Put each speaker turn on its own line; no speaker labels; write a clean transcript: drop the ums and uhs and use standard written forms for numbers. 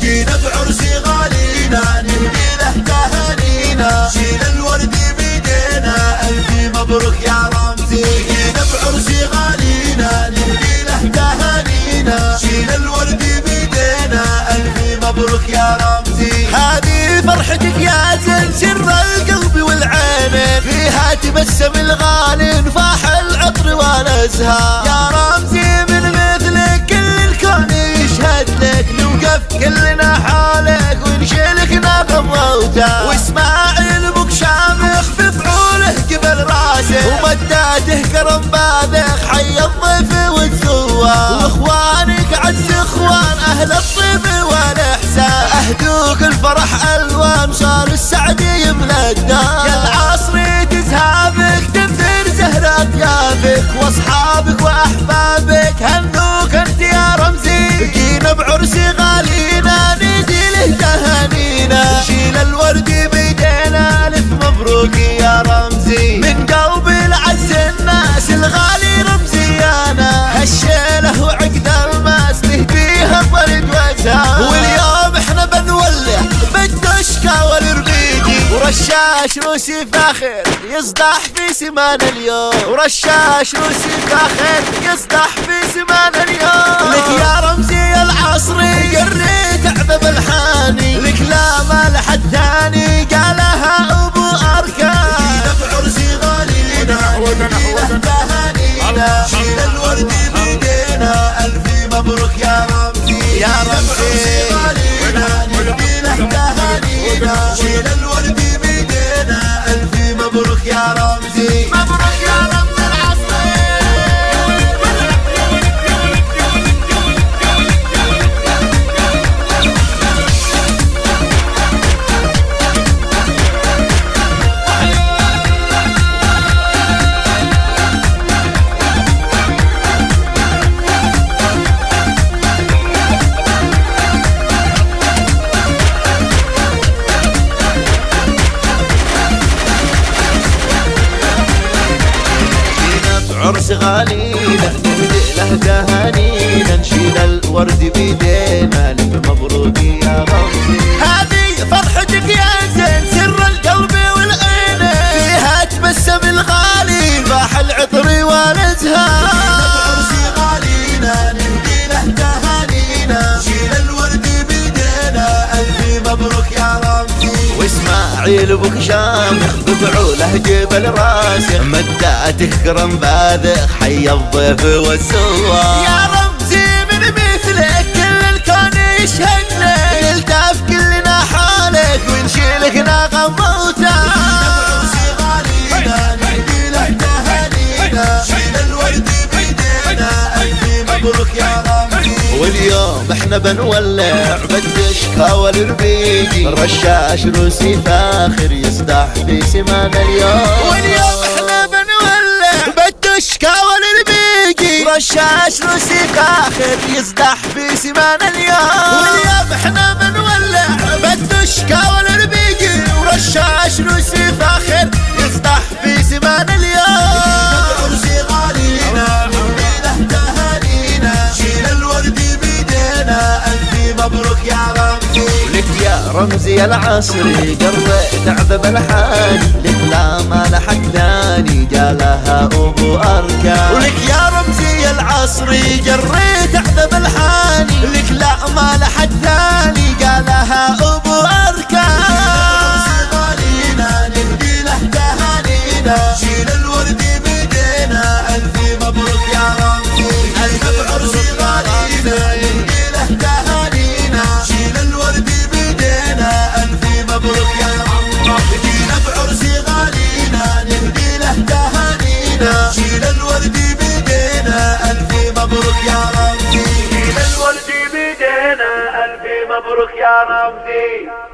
جينا بعرس غالينا نهدي له تهانينا، شيل الورد بيدينا ألف مبروك يا رمزي. جينا بعرس غالينا نهدي له تهانينا، شيل الورد بيدينا ألف مبروك يا رمزي. هذه فرحتك يا زين سر القلب والعينين، فيها تبسم الغالي نفاح العطر والازهار. يا رمزي من مثلك كل الكون يشهد لك، نوقف كلنا حولك ونشيلك نغم موته، واسماعيل بك شامخ بفعوله قبل راسه، ومداته كرم باذخ حي الضيف والزوار. واخوانك عز اخوان اهل الطيب والاحسان، اهدوك الفرح الوان صار السعد يملى الدار. يا العصري تزهابك تبذر زهرة اطيابك، واصحابك واحبابك هنوك انت يا رمزي. جينا بعرس غالينا ندي له تهانينا، شيل الورد بيدينا الف مبروك يا رمزي. من قلب العز الناس الغالي رمزي انا، هالشيله وعقد الماس نهديها برد وزهار. واليوم احنا بنولع بالدشكا والربيجي، ورشاش روسي فاخر يصدح في سمان اليوم، ورشاش روسي فاخر يصدح في سمان اليوم. لك يا رمزي العصري قريت اعذب الحاني، لك لا ما لحد ثاني قالها ابو اركان. جينا بعرس غالينا نديله تهانينا، شيل الورد بيدينا الف مبروك يا رمزي. يا رمزي غالينا نديله تهانينا، شيل الورد بيدينا الف مبروك يا رمزي. مبروك يا رمز العصري. عرس غالينا نهدي له تهانينا، نشيل الورد بيدينا الف مبروك يا رمزي. هذه فرحتك يا زين سر القلب والعين، فيها تبسم الغالي نفاح العطر والازهار. عرس غالينا نهدي له تهانينا، شيل الورد بيدينا الف مبروك يا رمزي. واسماعيل بك شامخ بفعوله جبل راسخ، مداته كرم باذخ حي الضيف والزوار. يا رمزي من مثلك كل الكون يشهد لك، نلتف كلنا حالك ونشيلك نغم موته. عرس غالينا نهدي له تهانينا، شيل الورد بيدينا الف مبروك يا رمزي. واليوم احنا بنولع بالدشكا والربيجي، رشاش روسي فاخر يصدح في سمان اليوم. واليوم احنا بنولع بالدشكا والربيجي، رشاش روسي فاخر يصدح في سمان اليوم. واليوم احنا بنولع بالدشكا والربيجي، ورشاش روسي فاخر يصدح في سمان اليوم. عرس غالينا نهدي له تهانينا، شيل الورد بيدينا الف مبروك يا رمزي. لك يا رمزي العصري قريت اعذب الحاني، لك لا ما لحد ثاني قالها ابو اركان. ولك يا رمزي العصري قريت اعذب الحاني، لك لا ما لحد ثاني قالها ابو اركان. عرس غالينا نهدي له تهانينا، شيل الورد بيدينا الف مبروك يا رمزي. الف بعرس غالينا نهدي له تهانينا، شيل الورد بيدينا الف مبروك يا رمزي. جينا بعرس غالينا نهدي له تهانينا، شيل الورد بيدينا الف مبروك يا رمزي. شيل الورد بيدينا الف مبروك يا رمزي.